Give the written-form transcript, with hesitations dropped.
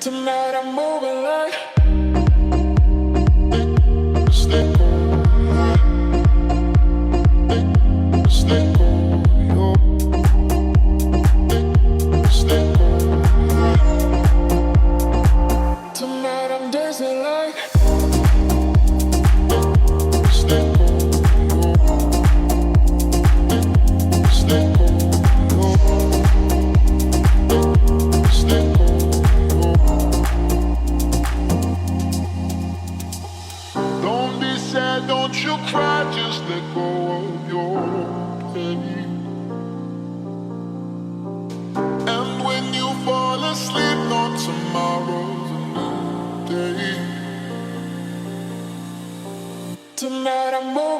Tonight I'm moving like tonight I'm dancing like don't be sad, don't you cry, just let go of your pain. And when you fall asleep, know tomorrow's a new day. Tonight I'm moving.